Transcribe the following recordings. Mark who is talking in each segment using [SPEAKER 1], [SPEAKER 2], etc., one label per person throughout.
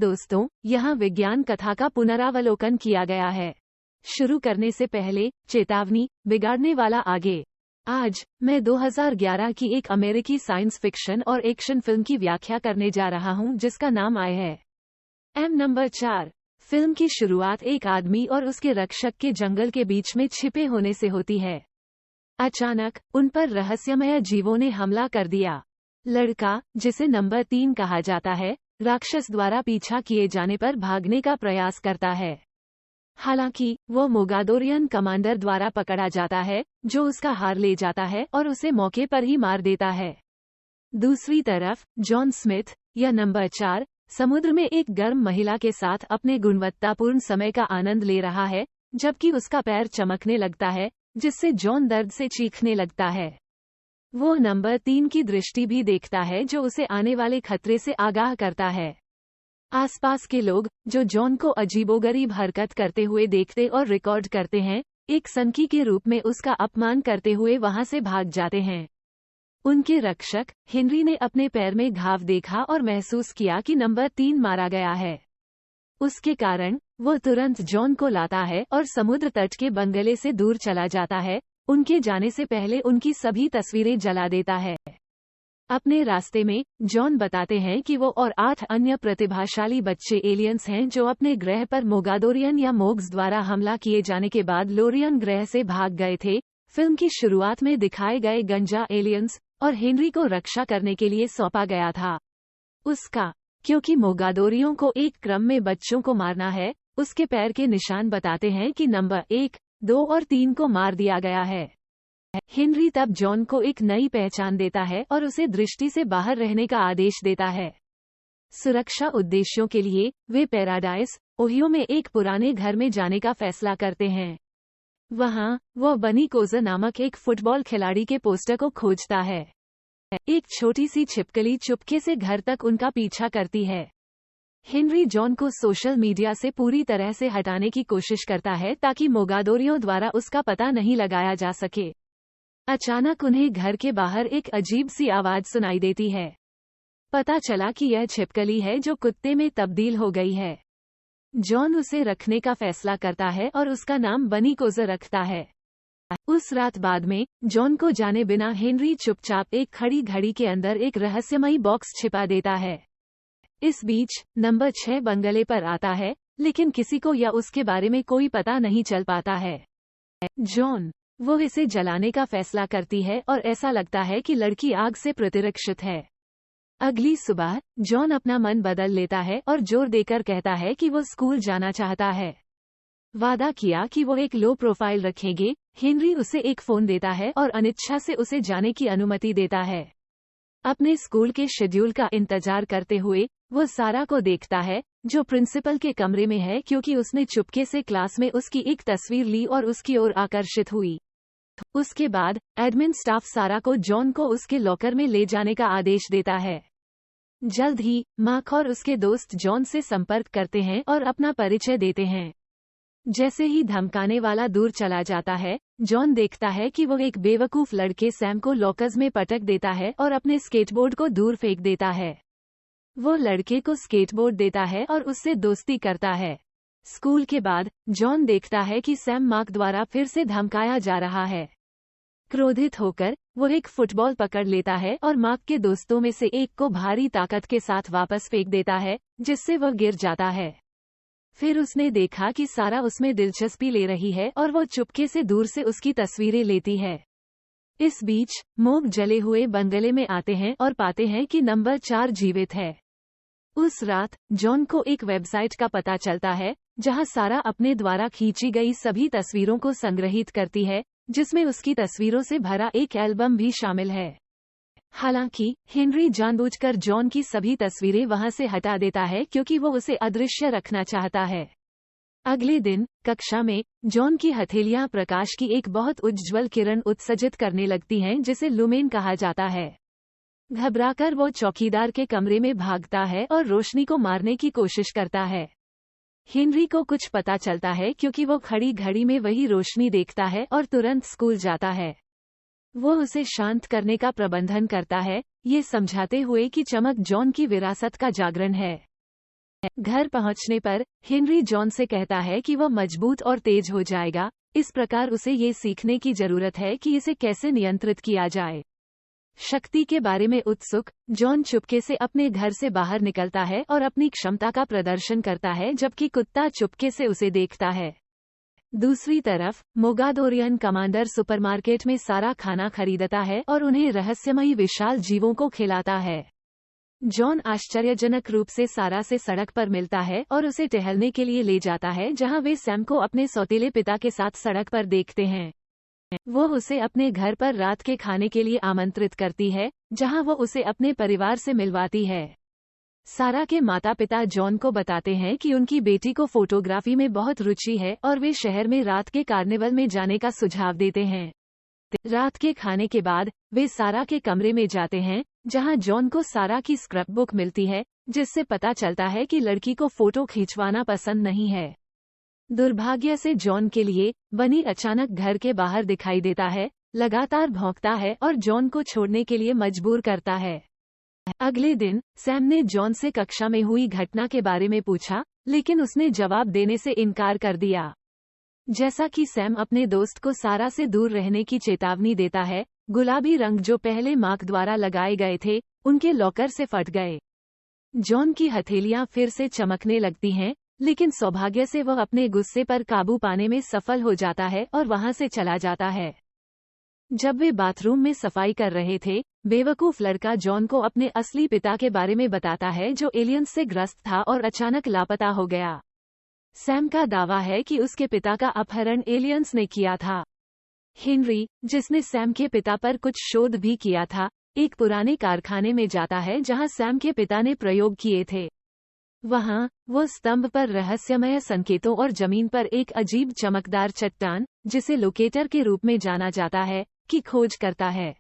[SPEAKER 1] दोस्तों, यहाँ विज्ञान कथा का पुनरावलोकन किया गया है। शुरू करने से पहले चेतावनी, बिगाड़ने वाला आगे। आज मैं 2011 की एक अमेरिकी साइंस फिक्शन और एक्शन फिल्म की व्याख्या करने जा रहा हूँ जिसका नाम आय है। M number 4। फिल्म की शुरुआत एक आदमी और उसके रक्षक के जंगल के बीच में छिपे होने से होती है। अचानक उन पर रहस्यमय जीवों ने हमला कर दिया। लड़का, जिसे नंबर 3 कहा जाता है, राक्षस द्वारा पीछा किए जाने पर भागने का प्रयास करता है। हालांकि वो मोगादोरियन कमांडर द्वारा पकड़ा जाता है, जो उसका हार ले जाता है और उसे मौके पर ही मार देता है। दूसरी तरफ जॉन स्मिथ या नंबर 4 समुद्र में एक गर्म महिला के साथ अपने गुणवत्तापूर्ण समय का आनंद ले रहा है, जबकि उसका पैर चमकने लगता है, जिससे जॉन दर्द से चीखने लगता है। वो नंबर 3 की दृष्टि भी देखता है, जो उसे आने वाले खतरे से आगाह करता है। आसपास के लोग, जो जॉन को अजीबोगरीब हरकत करते हुए देखते और रिकॉर्ड करते हैं, एक सनकी के रूप में उसका अपमान करते हुए वहां से भाग जाते हैं। उनके रक्षक हेनरी ने अपने पैर में घाव देखा और महसूस किया कि नंबर 3 मारा गया है। उसके कारण वो तुरंत जॉन को लाता है और समुद्र तट के बंगले से दूर चला जाता है, उनके जाने से पहले उनकी सभी तस्वीरें जला देता है। अपने रास्ते में जॉन बताते हैं कि वो और 8 अन्य प्रतिभाशाली बच्चे एलियंस हैं जो अपने ग्रह पर मोगादोरियन या मोग्स द्वारा हमला किए जाने के बाद लोरियन ग्रह से भाग गए थे। फिल्म की शुरुआत में दिखाए गए गंजा एलियंस और हेनरी को रक्षा करने के लिए सौंपा गया था। क्योंकि मोगादोरियों को एक क्रम में बच्चों को मारना है, उसके पैर के निशान बताते हैं कि नंबर 1, 2 और 3 को मार दिया गया है। हेनरी तब जॉन को एक नई पहचान देता है और उसे दृष्टि से बाहर रहने का आदेश देता है। सुरक्षा उद्देश्यों के लिए वे पैराडाइज, ओहियो में एक पुराने घर में जाने का फैसला करते हैं। वहां वो बनी कोज़र नामक एक फुटबॉल खिलाड़ी के पोस्टर को खोजता है। एक छोटी सी छिपकली चुपके से घर तक उनका पीछा करती है। हेनरी जॉन को सोशल मीडिया से पूरी तरह से हटाने की कोशिश करता है ताकि मोगादोरियों द्वारा उसका पता नहीं लगाया जा सके। अचानक उन्हें घर के बाहर एक अजीब सी आवाज सुनाई देती है। पता चला कि यह छिपकली है जो कुत्ते में तब्दील हो गई है। जॉन उसे रखने का फैसला करता है और उसका नाम बनी कोज़र रखता है। उस रात बाद में जॉन को जाने बिना हेनरी चुपचाप एक खड़ी घड़ी के अंदर एक रहस्यमयी बॉक्स छिपा देता है। इस बीच नंबर 6 बंगले पर आता है, लेकिन किसी को या उसके बारे में कोई पता नहीं चल पाता है। वो इसे जलाने का फैसला करती है और ऐसा लगता है कि लड़की आग से प्रतिरक्षित है। अगली सुबह जॉन अपना मन बदल लेता है और जोर देकर कहता है कि वो स्कूल जाना चाहता है। वादा किया कि वो एक लो प्रोफाइल रखेंगे। हेनरी उसे एक फोन देता है और अनिच्छा से उसे जाने की अनुमति देता है। अपने स्कूल के शेड्यूल का इंतजार करते हुए वो सारा को देखता है, जो प्रिंसिपल के कमरे में है, क्योंकि उसने चुपके से क्लास में उसकी एक तस्वीर ली और उसकी ओर आकर्षित हुई। उसके बाद एडमिन स्टाफ सारा को जॉन को उसके लॉकर में ले जाने का आदेश देता है। जल्द ही मार्क और उसके दोस्त जॉन से संपर्क करते हैं और अपना परिचय देते हैं। जैसे ही धमकाने वाला दूर चला जाता है, जॉन देखता है कि वो एक बेवकूफ लड़के सैम को लॉकर्स में पटक देता है और अपने स्केटबोर्ड को दूर फेंक देता है। वो लड़के को स्केटबोर्ड देता है और उससे दोस्ती करता है। स्कूल के बाद जॉन देखता है कि सैम मार्क द्वारा फिर से धमकाया जा रहा है। क्रोधित होकर वो एक फुटबॉल पकड़ लेता है और मार्क के दोस्तों में से एक को भारी ताकत के साथ वापस फेंक देता है, जिससे वह गिर जाता है। फिर उसने देखा कि सारा उसमें दिलचस्पी ले रही है और वो चुपके से दूर से उसकी तस्वीरें लेती है। इस बीच मोग जले हुए बंगले में आते हैं और पाते हैं कि नंबर 4 जीवित है। उस रात जॉन को एक वेबसाइट का पता चलता है, जहां सारा अपने द्वारा खींची गई सभी तस्वीरों को संग्रहित करती है, जिसमें उसकी तस्वीरों से भरा एक एल्बम भी शामिल है। हालांकि हेनरी जानबूझकर जॉन की सभी तस्वीरें वहां से हटा देता है, क्योंकि वो उसे अदृश्य रखना चाहता है। अगले दिन कक्षा में जॉन की हथेलियां प्रकाश की एक बहुत उज्ज्वल किरण उत्सर्जित करने लगती हैं, जिसे लुमेन कहा जाता है। घबराकर वो चौकीदार के कमरे में भागता है और रोशनी को मारने की कोशिश करता है। हेनरी को कुछ पता चलता है, क्योंकि वो खड़ी घड़ी में वही रोशनी देखता है और तुरंत स्कूल जाता है। वो उसे शांत करने का प्रबंधन करता है, ये समझाते हुए कि चमक जॉन की विरासत का जागरण है। घर पहुंचने पर हेनरी जॉन से कहता है कि वह मजबूत और तेज हो जाएगा। इस प्रकार उसे ये सीखने की जरूरत है कि इसे कैसे नियंत्रित किया जाए। शक्ति के बारे में उत्सुक जॉन चुपके से अपने घर से बाहर निकलता है और अपनी क्षमता का प्रदर्शन करता है, जबकि कुत्ता चुपके से उसे देखता है। दूसरी तरफ मोगादोरियन कमांडर सुपरमार्केट में सारा खाना खरीदता है और उन्हें रहस्यमयी विशाल जीवों को खिलाता है। जॉन आश्चर्यजनक रूप से सारा से सड़क पर मिलता है और उसे टहलने के लिए ले जाता है, जहां वे सैम को अपने सौतेले पिता के साथ सड़क पर देखते हैं। वो उसे अपने घर पर रात के खाने के लिए आमंत्रित करती है, जहां वो उसे अपने परिवार से मिलवाती है। सारा के माता पिता जॉन को बताते हैं कि उनकी बेटी को फोटोग्राफी में बहुत रुचि है और वे शहर में रात के कार्निवल में जाने का सुझाव देते हैं। रात के खाने के बाद वे सारा के कमरे में जाते हैं, जहां जॉन को सारा की स्क्रैपबुक मिलती है, जिससे पता चलता है कि लड़की को फोटो खींचवाना पसंद नहीं है। दुर्भाग्य से जॉन के लिए बनी अचानक घर के बाहर दिखाई देता है, लगातार भौंकता है और जॉन को छोड़ने के लिए मजबूर करता है। अगले दिन सैम ने जॉन से कक्षा में हुई घटना के बारे में पूछा, लेकिन उसने जवाब देने से इनकार कर दिया। जैसा कि सैम अपने दोस्त को सारा से दूर रहने की चेतावनी देता है, गुलाबी रंग जो पहले मार्क द्वारा लगाए गए थे, उनके लॉकर से फट गए। जॉन की हथेलियां फिर से चमकने लगती हैं, लेकिन सौभाग्य से वह अपने गुस्से पर काबू पाने में सफल हो जाता है और वहां से चला जाता है। जब वे बाथरूम में सफाई कर रहे थे, बेवकूफ लड़का जॉन को अपने असली पिता के बारे में बताता है, जो एलियंस से ग्रस्त था और अचानक लापता हो गया। सैम का दावा है कि उसके पिता का अपहरण एलियंस ने किया था। हेनरी, जिसने सैम के पिता पर कुछ शोध भी किया था, एक पुराने कारखाने में जाता है जहां सैम के पिता ने प्रयोग किए थे। वहां वो स्तंभ पर रहस्यमय संकेतों और जमीन पर एक अजीब चमकदार चट्टान, जिसे लोकेटर के रूप में जाना जाता है, की खोज करता है।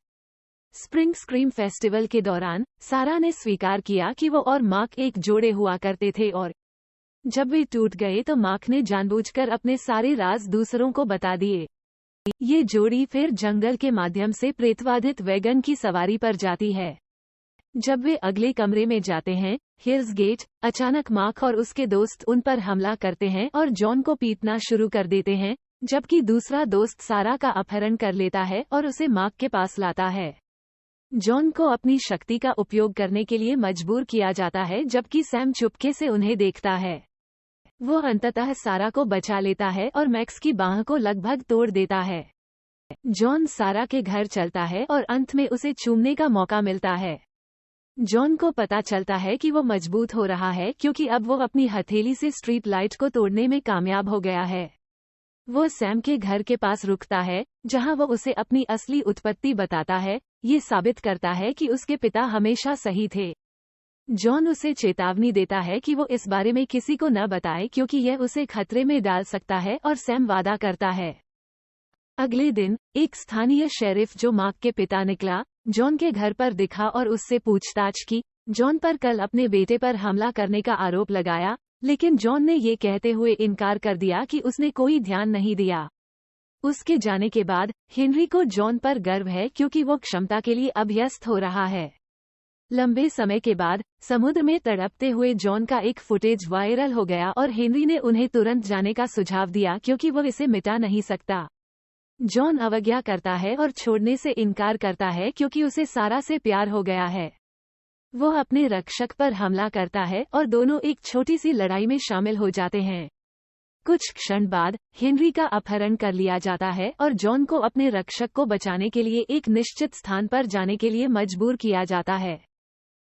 [SPEAKER 1] स्प्रिंग स्क्रीम फेस्टिवल के दौरान सारा ने स्वीकार किया कि वो और मार्क एक जोड़े हुआ करते थे, और जब वे टूट गए तो मार्क ने जानबूझकर अपने सारे राज दूसरों को बता दिए। ये जोड़ी फिर जंगल के माध्यम से प्रेतवाधित वैगन की सवारी पर जाती है। जब वे अगले कमरे में जाते हैं, हिल्स गेट, अचानक मार्क और उसके दोस्त उन पर हमला करते हैं और जॉन को पीटना शुरू कर देते हैं, जबकि दूसरा दोस्त सारा का अपहरण कर लेता है और उसे मार्क के पास लाता है। जॉन को अपनी शक्ति का उपयोग करने के लिए मजबूर किया जाता है, जबकि सैम चुपके से उन्हें देखता है। वो अंततः सारा को बचा लेता है और मैक्स की बांह को लगभग तोड़ देता है। जॉन सारा के घर चलता है और अंत में उसे चूमने का मौका मिलता है। जॉन को पता चलता है कि वो मजबूत हो रहा है, क्योंकि अब वो अपनी हथेली से स्ट्रीट लाइट को तोड़ने में कामयाब हो गया है। वो सैम के घर के पास रुकता है, जहां वो उसे अपनी असली उत्पत्ति बताता है। ये साबित करता है कि उसके पिता हमेशा सही थे। जॉन उसे चेतावनी देता है कि वो इस बारे में किसी को न बताए, क्योंकि यह उसे खतरे में डाल सकता है, और सैम वादा करता है। अगले दिन एक स्थानीय शेरिफ, जो मार्क के पिता निकला, जॉन के घर पर दिखा और उससे पूछताछ की। जॉन पर कल अपने बेटे पर हमला करने का आरोप लगाया, लेकिन जॉन ने ये कहते हुए इनकार कर दिया कि उसने कोई ध्यान नहीं दिया। उसके जाने के बाद हेनरी को जॉन पर गर्व है, क्योंकि वो क्षमता के लिए अभ्यस्त हो रहा है। लंबे समय के बाद समुद्र में तड़पते हुए जॉन का एक फुटेज वायरल हो गया और हेनरी ने उन्हें तुरंत जाने का सुझाव दिया, क्योंकि वो इसे मिटा नहीं सकता। जॉन अवज्ञा करता है और छोड़ने से इनकार करता है, क्योंकि उसे सारा से प्यार हो गया है। वो अपने रक्षक पर हमला करता है और दोनों एक छोटी सी लड़ाई में शामिल हो जाते हैं। कुछ क्षण बाद हेनरी का अपहरण कर लिया जाता है और जॉन को अपने रक्षक को बचाने के लिए एक निश्चित स्थान पर जाने के लिए मजबूर किया जाता है।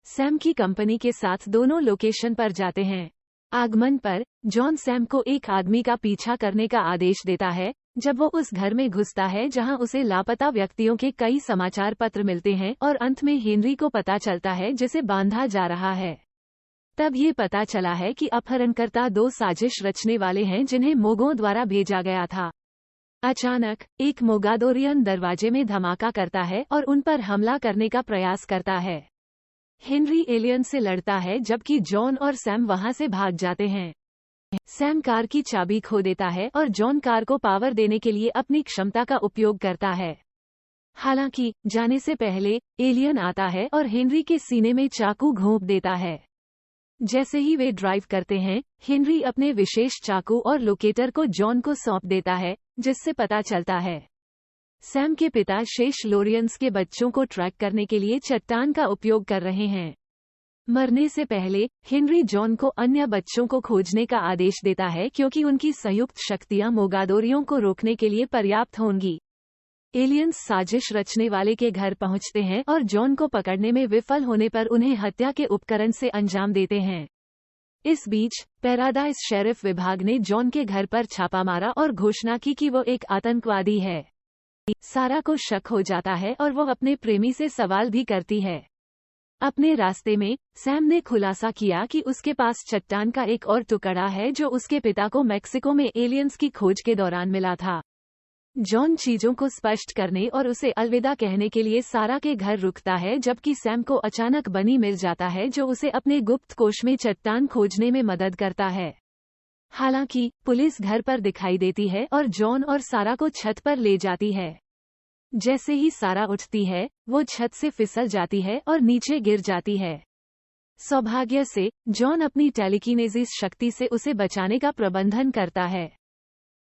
[SPEAKER 1] सैम की कंपनी के साथ दोनों लोकेशन पर जाते हैं। आगमन पर जॉन सैम को एक आदमी का पीछा करने का आदेश देता है। जब वो उस घर में घुसता है जहां उसे लापता व्यक्तियों के कई समाचार पत्र मिलते हैं, और अंत में हेनरी को पता चलता है, जिसे बांधा जा रहा है। तब ये पता चला है कि अपहरणकर्ता दो साजिश रचने वाले हैं, जिन्हें मोगों द्वारा भेजा गया था। अचानक एक मोगादोरियन दरवाजे में धमाका करता है और उन पर हमला करने का प्रयास करता है। हेनरी एलियन से लड़ता है, जबकि जॉन और सैम वहां से भाग जाते हैं। सैम कार की चाबी खो देता है और जॉन कार को पावर देने के लिए अपनी क्षमता का उपयोग करता है। हालांकि जाने से पहले एलियन आता है और हेनरी के सीने में चाकू घोंप देता है। जैसे ही वे ड्राइव करते हैं, हेनरी अपने विशेष चाकू और लोकेटर को जॉन को सौंप देता है, जिससे पता चलता है सैम के पिता शेष लोरियंस के बच्चों को ट्रैक करने के लिए चट्टान का उपयोग कर रहे हैं। मरने से पहले हेनरी जॉन को अन्य बच्चों को खोजने का आदेश देता है क्योंकि उनकी संयुक्त शक्तियां मोगादोरियों को रोकने के लिए पर्याप्त होंगी। एलियंस साजिश रचने वाले के घर पहुंचते हैं और जॉन को पकड़ने में विफल होने पर उन्हें हत्या के उपकरण से अंजाम देते हैं। इस बीच पैराडाइज शेरिफ विभाग ने जॉन के घर पर छापा मारा और घोषणा की कि वो एक आतंकवादी है। सारा को शक हो जाता है और वो अपने प्रेमी से सवाल भी करती है। अपने रास्ते में सैम ने खुलासा किया कि उसके पास चट्टान का एक और टुकड़ा है जो उसके पिता को मेक्सिको में एलियंस की खोज के दौरान मिला था। जॉन चीजों को स्पष्ट करने और उसे अलविदा कहने के लिए सारा के घर रुकता है, जबकि सैम को अचानक बनी मिल जाता है जो उसे अपने गुप्त कोष में चट्टान खोजने में मदद करता है। हालांकि पुलिस घर पर दिखाई देती है और जॉन और सारा को छत पर ले जाती है। जैसे ही सारा उठती है, वो छत से फिसल जाती है और नीचे गिर जाती है। सौभाग्य से जॉन अपनी टेलीकिनेसिस शक्ति से उसे बचाने का प्रबंधन करता है।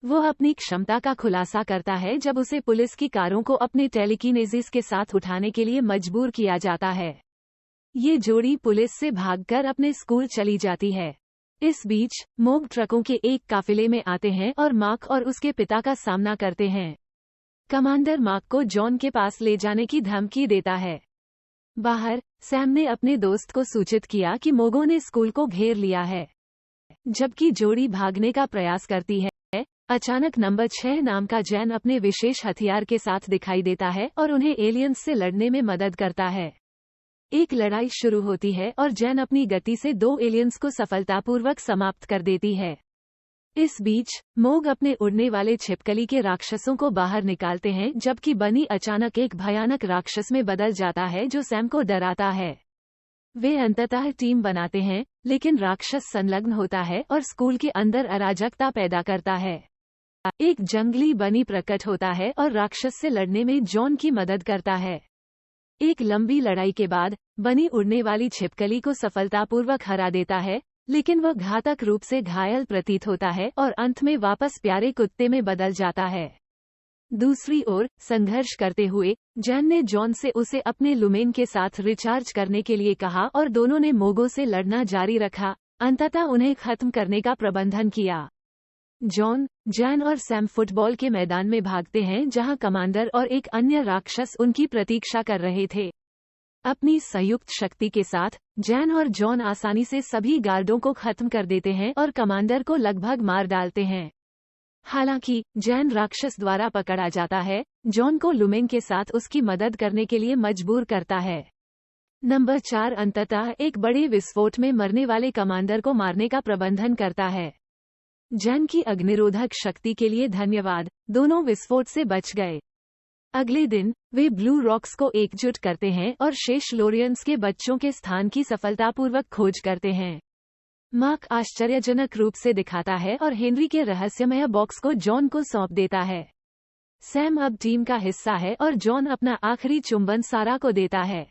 [SPEAKER 1] वो अपनी क्षमता का खुलासा करता है जब उसे पुलिस की कारों को अपने टेलीकिनेसिस के साथ उठाने के लिए मजबूर किया जाता है। ये जोड़ी पुलिस से भागकर अपने स्कूल चली जाती है। इस बीच मोग ट्रकों के एक काफिले में आते हैं और मार्क और उसके पिता का सामना करते हैं। कमांडर मार्क को जॉन के पास ले जाने की धमकी देता है। बाहर सैम ने अपने दोस्त को सूचित किया कि मोगों ने स्कूल को घेर लिया है। जबकि जोड़ी भागने का प्रयास करती है, अचानक नंबर 6 नाम का जैन अपने विशेष हथियार के साथ दिखाई देता है और उन्हें एलियंस से लड़ने में मदद करता है। एक लड़ाई शुरू होती है और जैन अपनी गति से 2 एलियंस को सफलतापूर्वक समाप्त कर देती है। इस बीच मोग अपने उड़ने वाले छिपकली के राक्षसों को बाहर निकालते हैं, जबकि बनी अचानक एक भयानक राक्षस में बदल जाता है जो सैम को डराता है। वे अंततः टीम बनाते हैं, लेकिन राक्षस संलग्न होता है और स्कूल के अंदर अराजकता पैदा करता है। एक जंगली बनी प्रकट होता है और राक्षस से लड़ने में जॉन की मदद करता है। एक लंबी लड़ाई के बाद बनी उड़ने वाली छिपकली को सफलतापूर्वक हरा देता है, लेकिन वह घातक रूप से घायल प्रतीत होता है और अंत में वापस प्यारे कुत्ते में बदल जाता है। दूसरी ओर संघर्ष करते हुए जैन ने जॉन से उसे अपने लुमेन के साथ रिचार्ज करने के लिए कहा और दोनों ने मोगों से लड़ना जारी रखा, अंततः उन्हें खत्म करने का प्रबंधन किया। जॉन, जैन और सैम फुटबॉल के मैदान में भागते हैं जहां कमांडर और एक अन्य राक्षस उनकी प्रतीक्षा कर रहे थे। अपनी संयुक्त शक्ति के साथ जैन और जॉन आसानी से सभी गार्डों को खत्म कर देते हैं और कमांडर को लगभग मार डालते हैं। हालांकि जैन राक्षस द्वारा पकड़ा जाता है, जॉन को लुमेन के साथ उसकी मदद करने के लिए मजबूर करता है। नंबर 4 अंततः एक बड़े विस्फोट में मरने वाले कमांडर को मारने का प्रबंधन करता है। जैन की अग्निरोधक शक्ति के लिए धन्यवाद, दोनों विस्फोट से बच गए। अगले दिन वे ब्लू रॉक्स को एकजुट करते हैं और शेष लोरियंस के बच्चों के स्थान की सफलतापूर्वक खोज करते हैं। मार्क आश्चर्यजनक रूप से दिखाता है और हेनरी के रहस्यमय बॉक्स को जॉन को सौंप देता है। सैम अब टीम का हिस्सा है और जॉन अपना आखिरी चुंबन सारा को देता है।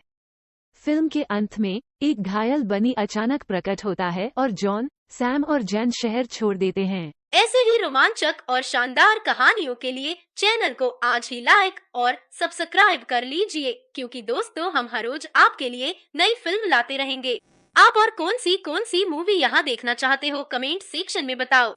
[SPEAKER 1] फिल्म के अंत में एक घायल बनी अचानक प्रकट होता है और जॉन, सैम और जैन शहर छोड़ देते हैं।
[SPEAKER 2] ऐसे ही रोमांचक और शानदार कहानियों के लिए चैनल को आज ही लाइक और सब्सक्राइब कर लीजिए, क्योंकि दोस्तों हम हर रोज आपके लिए नई फिल्म लाते रहेंगे। आप और कौन सी मूवी यहाँ देखना चाहते हो, कमेंट सेक्शन में बताओ।